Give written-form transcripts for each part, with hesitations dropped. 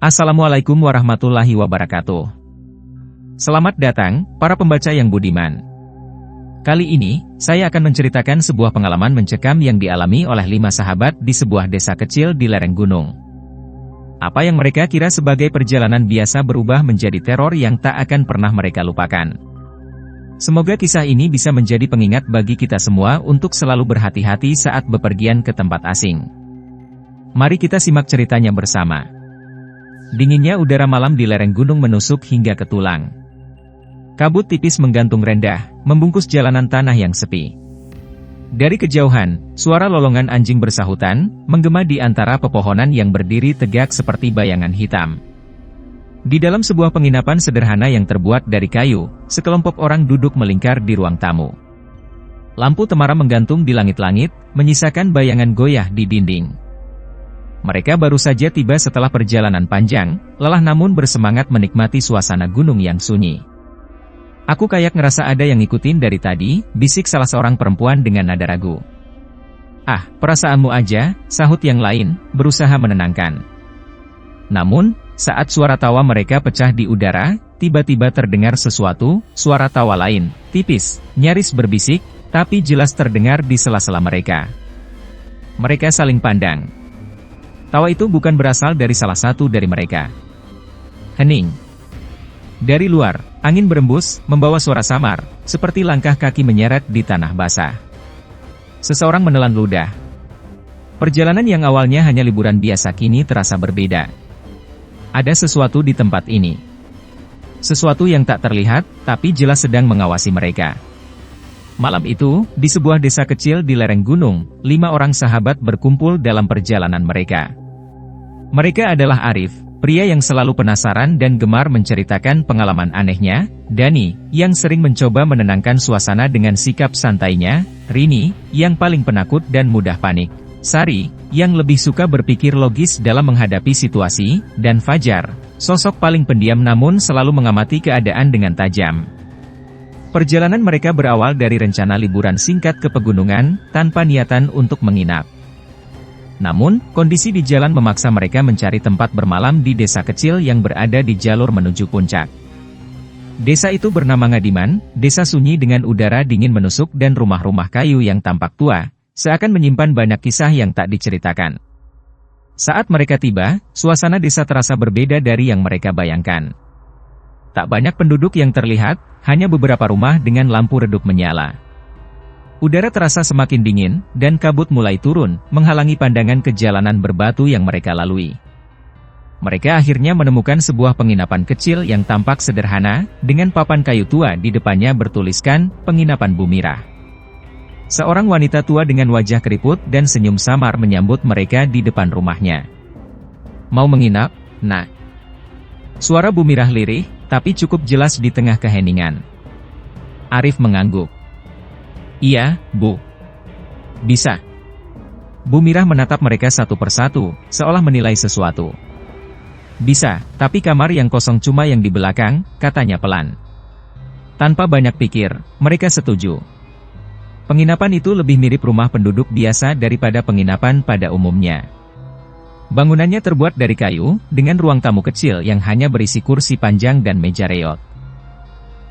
Assalamualaikum warahmatullahi wabarakatuh. Selamat datang, para pembaca yang budiman. Kali ini, saya akan menceritakan sebuah pengalaman mencekam yang dialami oleh 5 sahabat di sebuah desa kecil di lereng gunung. Apa yang mereka kira sebagai perjalanan biasa berubah menjadi teror yang tak akan pernah mereka lupakan. Semoga kisah ini bisa menjadi pengingat bagi kita semua untuk selalu berhati-hati saat bepergian ke tempat asing. Mari kita simak ceritanya bersama. Dinginnya udara malam di lereng gunung menusuk hingga ke tulang. Kabut tipis menggantung rendah, membungkus jalanan tanah yang sepi. Dari kejauhan, suara lolongan anjing bersahutan, menggema di antara pepohonan yang berdiri tegak seperti bayangan hitam. Di dalam sebuah penginapan sederhana yang terbuat dari kayu, sekelompok orang duduk melingkar di ruang tamu. Lampu temaram menggantung di langit-langit, menyisakan bayangan goyah di dinding. Mereka baru saja tiba setelah perjalanan panjang, lelah namun bersemangat menikmati suasana gunung yang sunyi. Aku kayak ngerasa ada yang ngikutin dari tadi, bisik salah seorang perempuan dengan nada ragu. Ah, perasaanmu aja, sahut yang lain, berusaha menenangkan. Namun, saat suara tawa mereka pecah di udara, tiba-tiba terdengar sesuatu, suara tawa lain, tipis, nyaris berbisik, tapi jelas terdengar di sela-sela mereka. Mereka saling pandang. Tawa itu bukan berasal dari salah satu dari mereka. Hening. Dari luar, angin berembus, membawa suara samar, seperti langkah kaki menyeret di tanah basah. Seseorang menelan ludah. Perjalanan yang awalnya hanya liburan biasa kini terasa berbeda. Ada sesuatu di tempat ini. Sesuatu yang tak terlihat, tapi jelas sedang mengawasi mereka. Malam itu, di sebuah desa kecil di lereng gunung, 5 orang sahabat berkumpul dalam perjalanan mereka. Mereka adalah Arif, pria yang selalu penasaran dan gemar menceritakan pengalaman anehnya, Dani, yang sering mencoba menenangkan suasana dengan sikap santainya, Rini, yang paling penakut dan mudah panik, Sari, yang lebih suka berpikir logis dalam menghadapi situasi, dan Fajar, sosok paling pendiam namun selalu mengamati keadaan dengan tajam. Perjalanan mereka berawal dari rencana liburan singkat ke pegunungan, tanpa niatan untuk menginap. Namun, kondisi di jalan memaksa mereka mencari tempat bermalam di desa kecil yang berada di jalur menuju puncak. Desa itu bernama Ngadiman, desa sunyi dengan udara dingin menusuk dan rumah-rumah kayu yang tampak tua, seakan menyimpan banyak kisah yang tak diceritakan. Saat mereka tiba, suasana desa terasa berbeda dari yang mereka bayangkan. Tak banyak penduduk yang terlihat, hanya beberapa rumah dengan lampu redup menyala. Udara terasa semakin dingin, dan kabut mulai turun, menghalangi pandangan ke jalanan berbatu yang mereka lalui. Mereka akhirnya menemukan sebuah penginapan kecil yang tampak sederhana, dengan papan kayu tua di depannya bertuliskan, Penginapan Bumirah. Seorang wanita tua dengan wajah keriput dan senyum samar menyambut mereka di depan rumahnya. Mau menginap, nak? Suara Bumirah lirih, tapi cukup jelas di tengah keheningan. Arif mengangguk. Iya, Bu. Bisa. Bu Mirah menatap mereka satu persatu, seolah menilai sesuatu. Bisa, tapi kamar yang kosong cuma yang di belakang, katanya pelan. Tanpa banyak pikir, mereka setuju. Penginapan itu lebih mirip rumah penduduk biasa daripada penginapan pada umumnya. Bangunannya terbuat dari kayu, dengan ruang tamu kecil yang hanya berisi kursi panjang dan meja reot.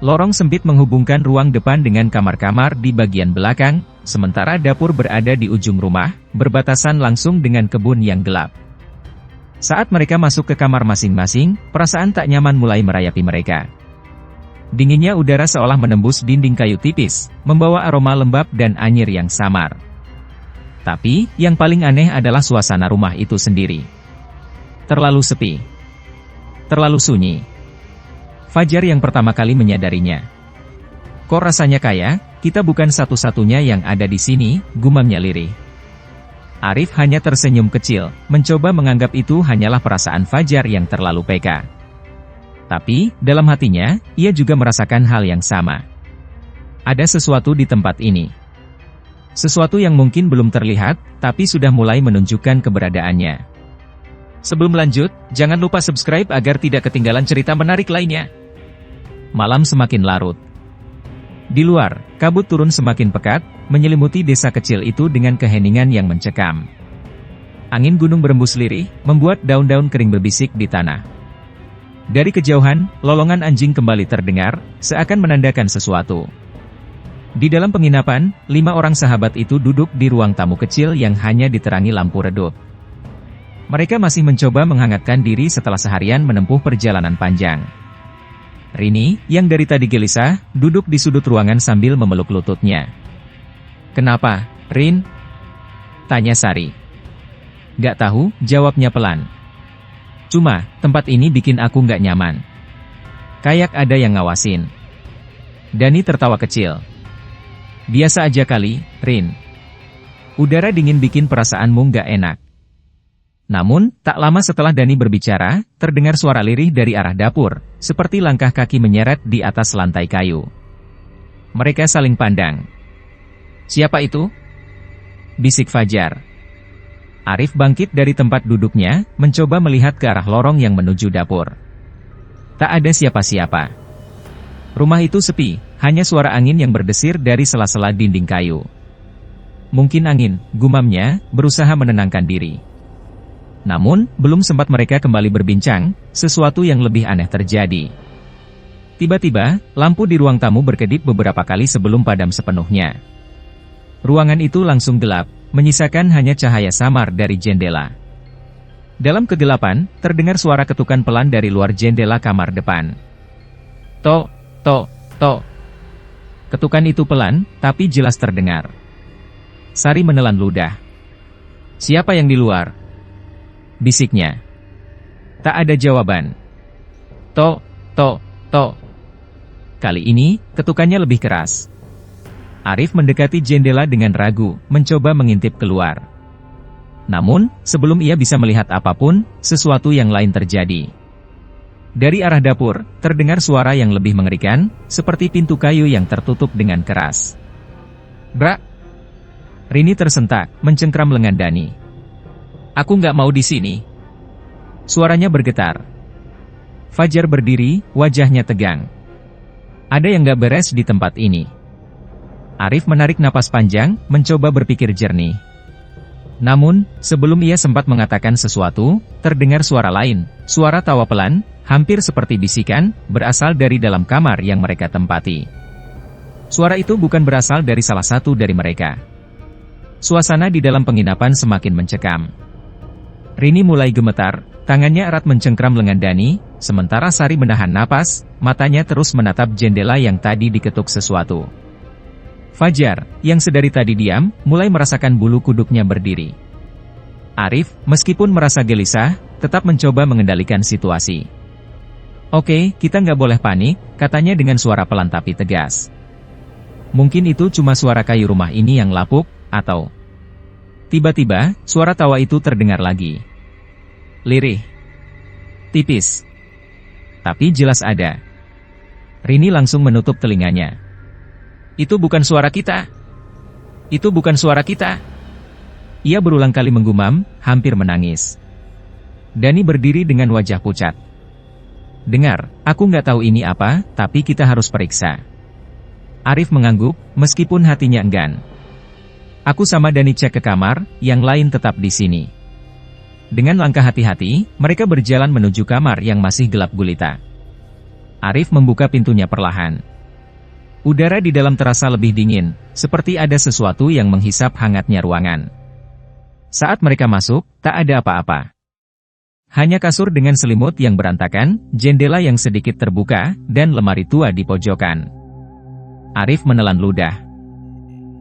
Lorong sempit menghubungkan ruang depan dengan kamar-kamar di bagian belakang, sementara dapur berada di ujung rumah, berbatasan langsung dengan kebun yang gelap. Saat mereka masuk ke kamar masing-masing, perasaan tak nyaman mulai merayapi mereka. Dinginnya udara seolah menembus dinding kayu tipis, membawa aroma lembab dan anyir yang samar. Tapi, yang paling aneh adalah suasana rumah itu sendiri. Terlalu sepi. Terlalu sunyi. Fajar yang pertama kali menyadarinya. Kok rasanya kayak, kita bukan satu-satunya yang ada di sini, gumamnya lirih. Arif hanya tersenyum kecil, mencoba menganggap itu hanyalah perasaan Fajar yang terlalu peka. Tapi, dalam hatinya, ia juga merasakan hal yang sama. Ada sesuatu di tempat ini. Sesuatu yang mungkin belum terlihat, tapi sudah mulai menunjukkan keberadaannya. Sebelum lanjut, jangan lupa subscribe agar tidak ketinggalan cerita menarik lainnya. Malam semakin larut. Di luar, kabut turun semakin pekat, menyelimuti desa kecil itu dengan keheningan yang mencekam. Angin gunung berembus lirih, membuat daun-daun kering berbisik di tanah. Dari kejauhan, lolongan anjing kembali terdengar, seakan menandakan sesuatu. Di dalam penginapan, 5 orang sahabat itu duduk di ruang tamu kecil yang hanya diterangi lampu redup. Mereka masih mencoba menghangatkan diri setelah seharian menempuh perjalanan panjang. Rini, yang dari tadi gelisah, duduk di sudut ruangan sambil memeluk lututnya. "Kenapa, Rin?" tanya Sari. "Gak tahu," jawabnya pelan. "Cuma, tempat ini bikin aku gak nyaman. Kayak ada yang ngawasin." Dani tertawa kecil. "Biasa aja kali, Rin. Udara dingin bikin perasaanmu gak enak." Namun, tak lama setelah Dani berbicara, terdengar suara lirih dari arah dapur, seperti langkah kaki menyeret di atas lantai kayu. Mereka saling pandang. "Siapa itu?" bisik Fajar. Arif bangkit dari tempat duduknya, mencoba melihat ke arah lorong yang menuju dapur. Tak ada siapa-siapa. Rumah itu sepi, hanya suara angin yang berdesir dari sela-sela dinding kayu. "Mungkin angin," gumamnya, berusaha menenangkan diri. Namun, belum sempat mereka kembali berbincang, sesuatu yang lebih aneh terjadi. Tiba-tiba, lampu di ruang tamu berkedip beberapa kali sebelum padam sepenuhnya. Ruangan itu langsung gelap, menyisakan hanya cahaya samar dari jendela. Dalam kegelapan, terdengar suara ketukan pelan dari luar jendela kamar depan. "Tok, tok, tok." Ketukan itu pelan, tapi jelas terdengar. Sari menelan ludah. "Siapa yang di luar?" bisiknya. Tak ada jawaban. "Tok, tok, tok." Kali ini, ketukannya lebih keras. Arif mendekati jendela dengan ragu, mencoba mengintip keluar. Namun, sebelum ia bisa melihat apapun, sesuatu yang lain terjadi. Dari arah dapur, terdengar suara yang lebih mengerikan, seperti pintu kayu yang tertutup dengan keras. "Brak!" Rini tersentak, mencengkram lengan Dani. "Aku nggak mau di sini." Suaranya bergetar. Fajar berdiri, wajahnya tegang. Ada yang nggak beres di tempat ini. Arif menarik napas panjang, mencoba berpikir jernih. Namun, sebelum ia sempat mengatakan sesuatu, terdengar suara lain, suara tawa pelan, hampir seperti bisikan, berasal dari dalam kamar yang mereka tempati. Suara itu bukan berasal dari salah satu dari mereka. Suasana di dalam penginapan semakin mencekam. Rini mulai gemetar, tangannya erat mencengkram lengan Dani, sementara Sari menahan napas, matanya terus menatap jendela yang tadi diketuk sesuatu. Fajar, yang sedari tadi diam, mulai merasakan bulu kuduknya berdiri. Arif, meskipun merasa gelisah, tetap mencoba mengendalikan situasi. "Oke, kita nggak boleh panik," katanya dengan suara pelan tapi tegas. Mungkin itu cuma suara kayu rumah ini yang lapuk, atau... Tiba-tiba, suara tawa itu terdengar lagi. Lirih. Tipis. Tapi jelas ada. Rini langsung menutup telinganya. "Itu bukan suara kita. Itu bukan suara kita." Ia berulang kali menggumam, hampir menangis. Dani berdiri dengan wajah pucat. "Dengar, aku nggak tahu ini apa, tapi kita harus periksa." Arif mengangguk, meskipun hatinya enggan. "Aku sama Dani cek ke kamar, yang lain tetap di sini." Dengan langkah hati-hati, mereka berjalan menuju kamar yang masih gelap gulita. Arif membuka pintunya perlahan. Udara di dalam terasa lebih dingin, seperti ada sesuatu yang menghisap hangatnya ruangan. Saat mereka masuk, tak ada apa-apa. Hanya kasur dengan selimut yang berantakan, jendela yang sedikit terbuka, dan lemari tua di pojokan. Arif menelan ludah.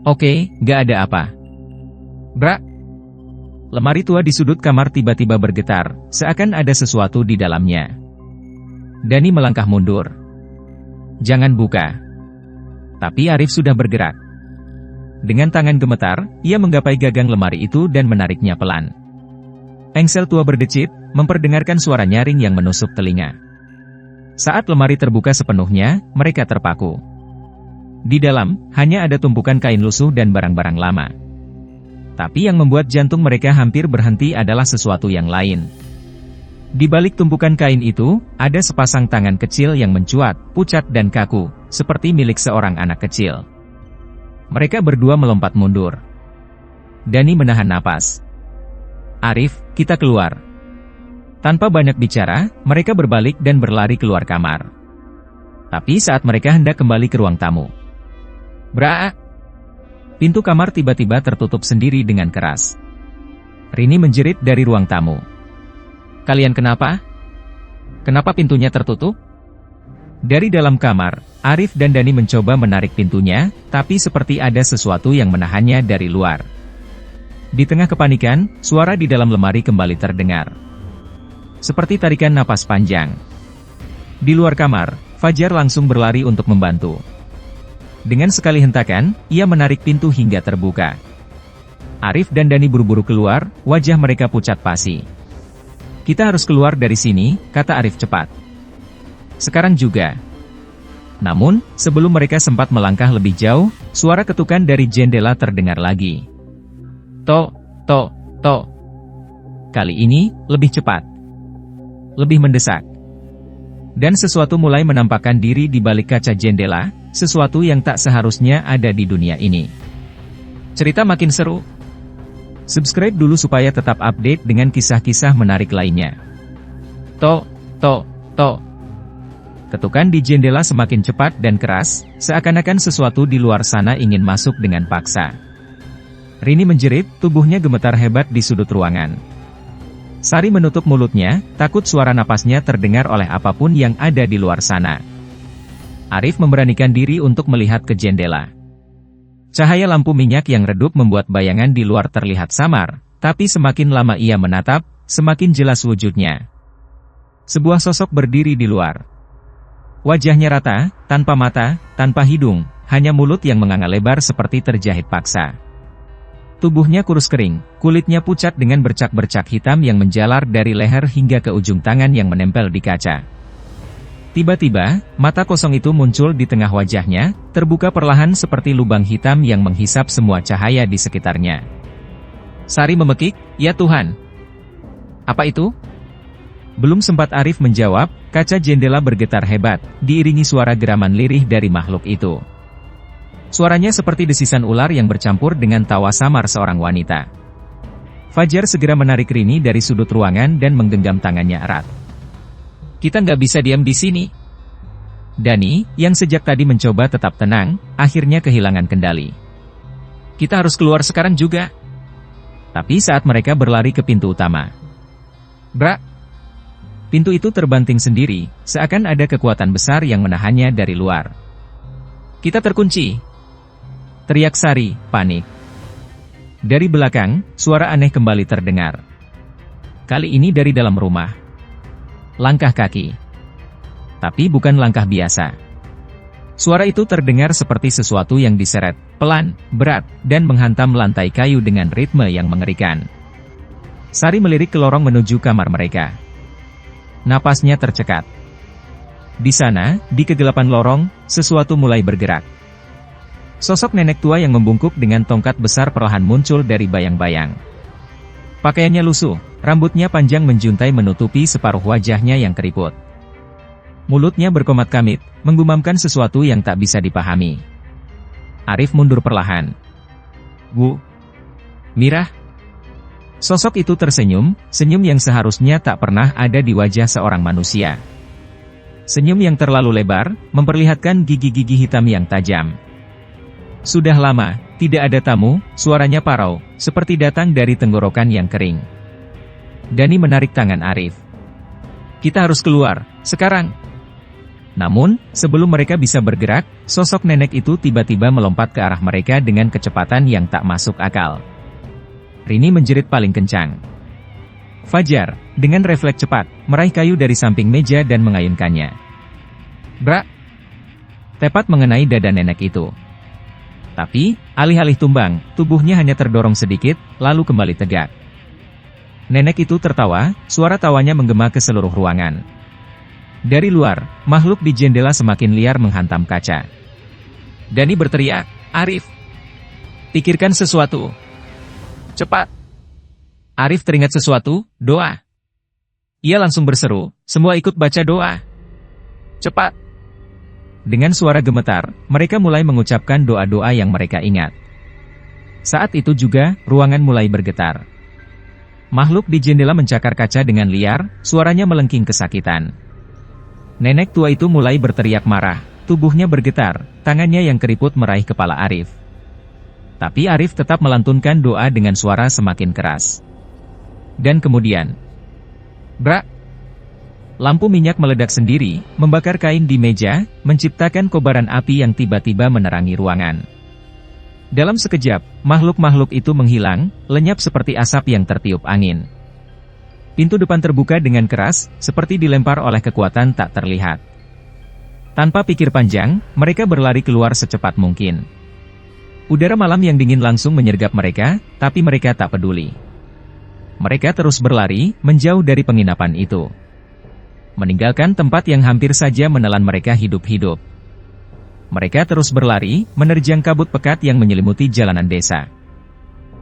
"Oke, gak ada apa." "Brak!" Lemari tua di sudut kamar tiba-tiba bergetar, seakan ada sesuatu di dalamnya. Dani melangkah mundur. "Jangan buka." Tapi Arif sudah bergerak. Dengan tangan gemetar, ia menggapai gagang lemari itu dan menariknya pelan. Engsel tua berdecit, memperdengarkan suara nyaring yang menusuk telinga. Saat lemari terbuka sepenuhnya, mereka terpaku. Di dalam, hanya ada tumpukan kain lusuh dan barang-barang lama. Tapi yang membuat jantung mereka hampir berhenti adalah sesuatu yang lain. Di balik tumpukan kain itu, ada sepasang tangan kecil yang mencuat, pucat dan kaku, seperti milik seorang anak kecil. Mereka berdua melompat mundur. Dani menahan napas. Arif, kita keluar. Tanpa banyak bicara, mereka berbalik dan berlari keluar kamar. Tapi saat mereka hendak kembali ke ruang tamu, bra! Pintu kamar tiba-tiba tertutup sendiri dengan keras. Rini menjerit dari ruang tamu. Kalian kenapa? Kenapa pintunya tertutup? Dari dalam kamar, Arif dan Dani mencoba menarik pintunya, tapi seperti ada sesuatu yang menahannya dari luar. Di tengah kepanikan, suara di dalam lemari kembali terdengar. Seperti tarikan napas panjang. Di luar kamar, Fajar langsung berlari untuk membantu. Dengan sekali hentakan, ia menarik pintu hingga terbuka. Arif dan Dani buru-buru keluar, wajah mereka pucat pasi. Kita harus keluar dari sini, kata Arif cepat. Sekarang juga. Namun, sebelum mereka sempat melangkah lebih jauh, suara ketukan dari jendela terdengar lagi. Tok, tok, tok. Kali ini, lebih cepat. Lebih mendesak. Dan sesuatu mulai menampakkan diri di balik kaca jendela, sesuatu yang tak seharusnya ada di dunia ini. Cerita makin seru. Subscribe dulu supaya tetap update dengan kisah-kisah menarik lainnya. Tok, tok, tok. Ketukan di jendela semakin cepat dan keras, seakan-akan sesuatu di luar sana ingin masuk dengan paksa. Rini menjerit, tubuhnya gemetar hebat di sudut ruangan. Sari menutup mulutnya, takut suara napasnya terdengar oleh apapun yang ada di luar sana. Arif memberanikan diri untuk melihat ke jendela. Cahaya lampu minyak yang redup membuat bayangan di luar terlihat samar, tapi semakin lama ia menatap, semakin jelas wujudnya. Sebuah sosok berdiri di luar. Wajahnya rata, tanpa mata, tanpa hidung, hanya mulut yang menganga lebar seperti terjahit paksa. Tubuhnya kurus kering, kulitnya pucat dengan bercak-bercak hitam yang menjalar dari leher hingga ke ujung tangan yang menempel di kaca. Tiba-tiba, mata kosong itu muncul di tengah wajahnya, terbuka perlahan seperti lubang hitam yang menghisap semua cahaya di sekitarnya. Sari memekik, "Ya Tuhan! Apa itu?" Belum sempat Arif menjawab, kaca jendela bergetar hebat, diiringi suara geraman lirih dari makhluk itu. Suaranya seperti desisan ular yang bercampur dengan tawa samar seorang wanita. Fajar segera menarik Rini dari sudut ruangan dan menggenggam tangannya erat. Kita nggak bisa diam di sini. Dani, yang sejak tadi mencoba tetap tenang, akhirnya kehilangan kendali. Kita harus keluar sekarang juga. Tapi saat mereka berlari ke pintu utama, bra! Pintu itu terbanting sendiri, seakan ada kekuatan besar yang menahannya dari luar. Kita terkunci! Teriak Sari, panik. Dari belakang, suara aneh kembali terdengar. Kali ini dari dalam rumah. Langkah kaki. Tapi bukan langkah biasa. Suara itu terdengar seperti sesuatu yang diseret, pelan, berat, dan menghantam lantai kayu dengan ritme yang mengerikan. Sari melirik ke lorong menuju kamar mereka. Napasnya tercekat. Di sana, di kegelapan lorong, sesuatu mulai bergerak. Sosok nenek tua yang membungkuk dengan tongkat besar perlahan muncul dari bayang-bayang. Pakaiannya lusuh, rambutnya panjang menjuntai menutupi separuh wajahnya yang keriput. Mulutnya berkomat-kamit, menggumamkan sesuatu yang tak bisa dipahami. Arif mundur perlahan. Bu Mirah. Sosok itu tersenyum, senyum yang seharusnya tak pernah ada di wajah seorang manusia. Senyum yang terlalu lebar, memperlihatkan gigi-gigi hitam yang tajam. Sudah lama, tidak ada tamu, suaranya parau, seperti datang dari tenggorokan yang kering. Dani menarik tangan Arif. Kita harus keluar, sekarang. Namun, sebelum mereka bisa bergerak, sosok nenek itu tiba-tiba melompat ke arah mereka dengan kecepatan yang tak masuk akal. Rini menjerit paling kencang. Fajar, dengan refleks cepat, meraih kayu dari samping meja dan mengayunkannya. Bra! Tepat mengenai dada nenek itu. Tapi, alih-alih tumbang, tubuhnya hanya terdorong sedikit, lalu kembali tegak. Nenek itu tertawa, suara tawanya menggema ke seluruh ruangan. Dari luar, makhluk di jendela semakin liar menghantam kaca. Dani berteriak, Arif! Pikirkan sesuatu. Cepat! Arif teringat sesuatu, doa. Ia langsung berseru, semua ikut baca doa. Cepat! Dengan suara gemetar, mereka mulai mengucapkan doa-doa yang mereka ingat. Saat itu juga, ruangan mulai bergetar. Makhluk di jendela mencakar kaca dengan liar, suaranya melengking kesakitan. Nenek tua itu mulai berteriak marah, tubuhnya bergetar, tangannya yang keriput meraih kepala Arif. Tapi Arif tetap melantunkan doa dengan suara semakin keras. Dan kemudian, brak! Lampu minyak meledak sendiri, membakar kain di meja, menciptakan kobaran api yang tiba-tiba menerangi ruangan. Dalam sekejap, makhluk-makhluk itu menghilang, lenyap seperti asap yang tertiup angin. Pintu depan terbuka dengan keras, seperti dilempar oleh kekuatan tak terlihat. Tanpa pikir panjang, mereka berlari keluar secepat mungkin. Udara malam yang dingin langsung menyergap mereka, tapi mereka tak peduli. Mereka terus berlari, menjauh dari penginapan itu. Meninggalkan tempat yang hampir saja menelan mereka hidup-hidup. Mereka terus berlari, menerjang kabut pekat yang menyelimuti jalanan desa.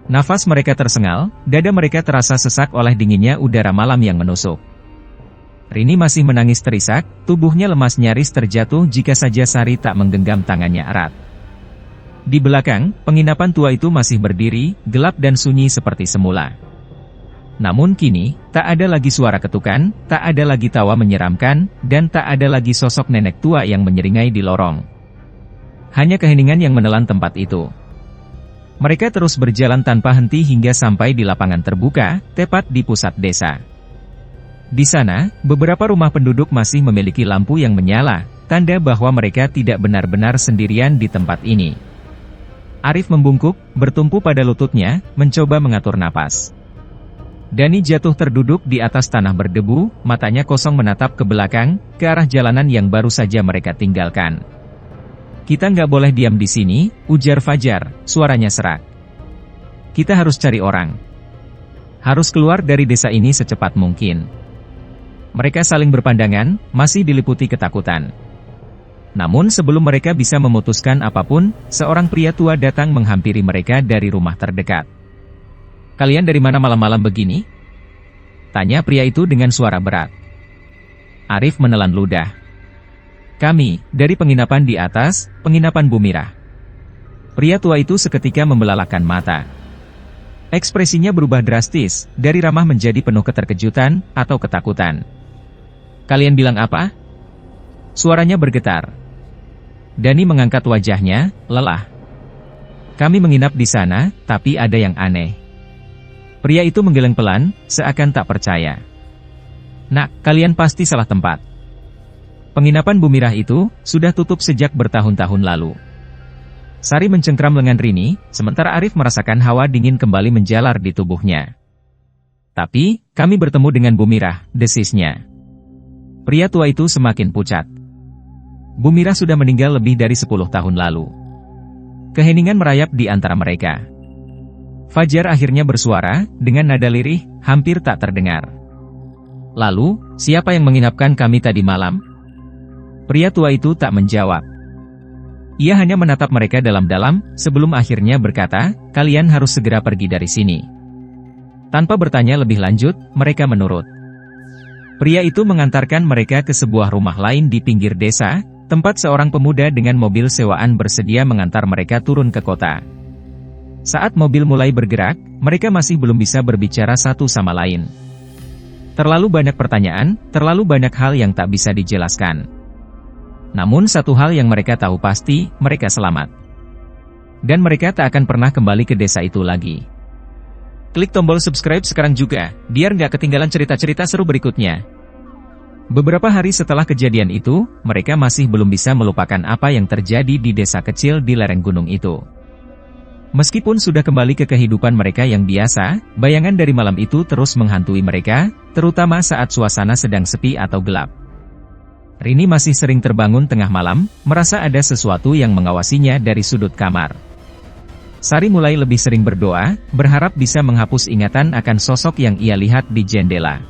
Nafas mereka tersengal, dada mereka terasa sesak oleh dinginnya udara malam yang menusuk. Rini masih menangis terisak, tubuhnya lemas nyaris terjatuh jika saja Sari tak menggenggam tangannya erat. Di belakang, penginapan tua itu masih berdiri, gelap dan sunyi seperti semula. Namun kini, tak ada lagi suara ketukan, tak ada lagi tawa menyeramkan, dan tak ada lagi sosok nenek tua yang menyeringai di lorong. Hanya keheningan yang menelan tempat itu. Mereka terus berjalan tanpa henti hingga sampai di lapangan terbuka, tepat di pusat desa. Di sana, beberapa rumah penduduk masih memiliki lampu yang menyala, tanda bahwa mereka tidak benar-benar sendirian di tempat ini. Arif membungkuk, bertumpu pada lututnya, mencoba mengatur napas. Dani jatuh terduduk di atas tanah berdebu, matanya kosong menatap ke belakang, ke arah jalanan yang baru saja mereka tinggalkan. Kita nggak boleh diam di sini, ujar Fajar, suaranya serak. Kita harus cari orang. Harus keluar dari desa ini secepat mungkin. Mereka saling berpandangan, masih diliputi ketakutan. Namun sebelum mereka bisa memutuskan apapun, seorang pria tua datang menghampiri mereka dari rumah terdekat. Kalian dari mana malam-malam begini? Tanya pria itu dengan suara berat. Arif menelan ludah. Kami, dari penginapan di atas, penginapan Bumirah. Pria tua itu seketika membelalakan mata. Ekspresinya berubah drastis, dari ramah menjadi penuh keterkejutan, atau ketakutan. Kalian bilang apa? Suaranya bergetar. Dani mengangkat wajahnya, lelah. Kami menginap di sana, tapi ada yang aneh. Pria itu menggeleng pelan, seakan tak percaya. Nak, kalian pasti salah tempat. Penginapan Bumirah itu, sudah tutup sejak bertahun-tahun lalu. Sari mencengkram lengan Rini, sementara Arif merasakan hawa dingin kembali menjalar di tubuhnya. Tapi, kami bertemu dengan Bumirah, desisnya. Pria tua itu semakin pucat. Bumirah sudah meninggal lebih dari 10 tahun lalu. Keheningan merayap di antara mereka. Fajar akhirnya bersuara, dengan nada lirih, hampir tak terdengar. Lalu, siapa yang menginapkan kami tadi malam? Pria tua itu tak menjawab. Ia hanya menatap mereka dalam-dalam, sebelum akhirnya berkata, kalian harus segera pergi dari sini. Tanpa bertanya lebih lanjut, mereka menurut. Pria itu mengantarkan mereka ke sebuah rumah lain di pinggir desa, tempat seorang pemuda dengan mobil sewaan bersedia mengantar mereka turun ke kota. Saat mobil mulai bergerak, mereka masih belum bisa berbicara satu sama lain. Terlalu banyak pertanyaan, terlalu banyak hal yang tak bisa dijelaskan. Namun satu hal yang mereka tahu pasti, mereka selamat. Dan mereka tak akan pernah kembali ke desa itu lagi. Klik tombol subscribe sekarang juga, biar nggak ketinggalan cerita-cerita seru berikutnya. Beberapa hari setelah kejadian itu, mereka masih belum bisa melupakan apa yang terjadi di desa kecil di lereng gunung itu. Meskipun sudah kembali ke kehidupan mereka yang biasa, bayangan dari malam itu terus menghantui mereka, terutama saat suasana sedang sepi atau gelap. Rini masih sering terbangun tengah malam, merasa ada sesuatu yang mengawasinya dari sudut kamar. Sari mulai lebih sering berdoa, berharap bisa menghapus ingatan akan sosok yang ia lihat di jendela.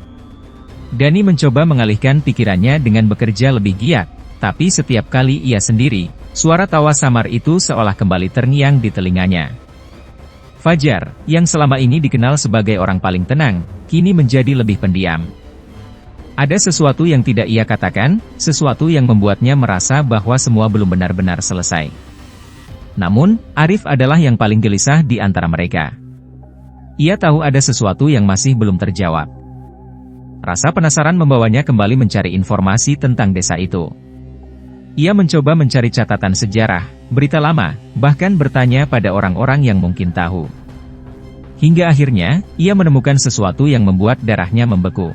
Dani mencoba mengalihkan pikirannya dengan bekerja lebih giat, tapi setiap kali ia sendiri, suara tawa samar itu seolah kembali terngiang di telinganya. Fajar, yang selama ini dikenal sebagai orang paling tenang, kini menjadi lebih pendiam. Ada sesuatu yang tidak ia katakan, sesuatu yang membuatnya merasa bahwa semua belum benar-benar selesai. Namun, Arif adalah yang paling gelisah di antara mereka. Ia tahu ada sesuatu yang masih belum terjawab. Rasa penasaran membawanya kembali mencari informasi tentang desa itu. Ia mencoba mencari catatan sejarah, berita lama, bahkan bertanya pada orang-orang yang mungkin tahu. Hingga akhirnya, ia menemukan sesuatu yang membuat darahnya membeku.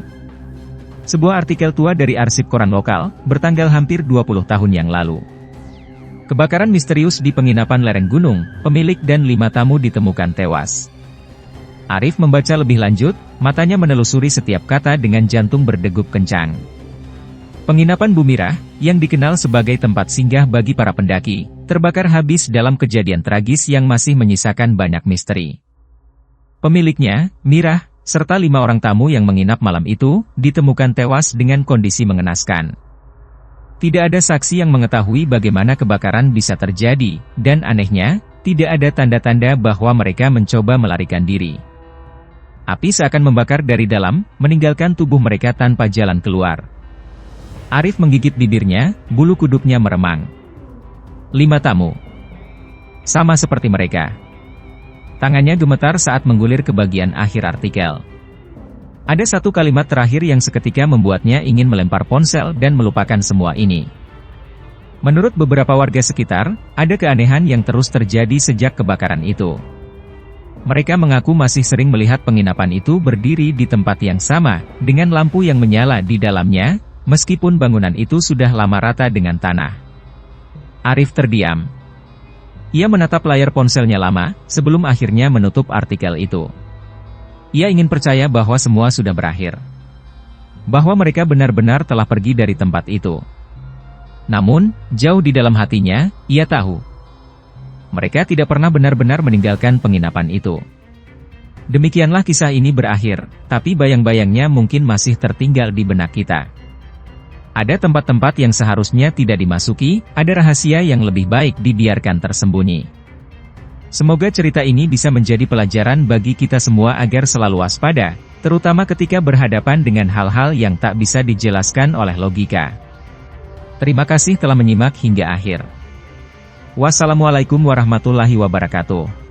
Sebuah artikel tua dari arsip koran lokal, bertanggal hampir 20 tahun yang lalu. Kebakaran misterius di penginapan lereng gunung, pemilik dan 5 tamu ditemukan tewas. Arif membaca lebih lanjut, matanya menelusuri setiap kata dengan jantung berdegup kencang. Penginapan Bumirah, yang dikenal sebagai tempat singgah bagi para pendaki, terbakar habis dalam kejadian tragis yang masih menyisakan banyak misteri. Pemiliknya, Mirah, serta 5 orang tamu yang menginap malam itu, ditemukan tewas dengan kondisi mengenaskan. Tidak ada saksi yang mengetahui bagaimana kebakaran bisa terjadi, dan anehnya, tidak ada tanda-tanda bahwa mereka mencoba melarikan diri. Api seakan membakar dari dalam, meninggalkan tubuh mereka tanpa jalan keluar. Arif menggigit bibirnya, bulu kuduknya meremang. 5 tamu. Sama seperti mereka. Tangannya gemetar saat menggulir ke bagian akhir artikel. Ada satu kalimat terakhir yang seketika membuatnya ingin melempar ponsel dan melupakan semua ini. Menurut beberapa warga sekitar, ada keanehan yang terus terjadi sejak kebakaran itu. Mereka mengaku masih sering melihat penginapan itu berdiri di tempat yang sama, dengan lampu yang menyala di dalamnya, meskipun bangunan itu sudah lama rata dengan tanah. Arif terdiam. Ia menatap layar ponselnya lama, sebelum akhirnya menutup artikel itu. Ia ingin percaya bahwa semua sudah berakhir. Bahwa mereka benar-benar telah pergi dari tempat itu. Namun, jauh di dalam hatinya, ia tahu. Mereka tidak pernah benar-benar meninggalkan penginapan itu. Demikianlah kisah ini berakhir, tapi bayang-bayangnya mungkin masih tertinggal di benak kita. Ada tempat-tempat yang seharusnya tidak dimasuki, ada rahasia yang lebih baik dibiarkan tersembunyi. Semoga cerita ini bisa menjadi pelajaran bagi kita semua agar selalu waspada, terutama ketika berhadapan dengan hal-hal yang tak bisa dijelaskan oleh logika. Terima kasih telah menyimak hingga akhir. Wassalamualaikum warahmatullahi wabarakatuh.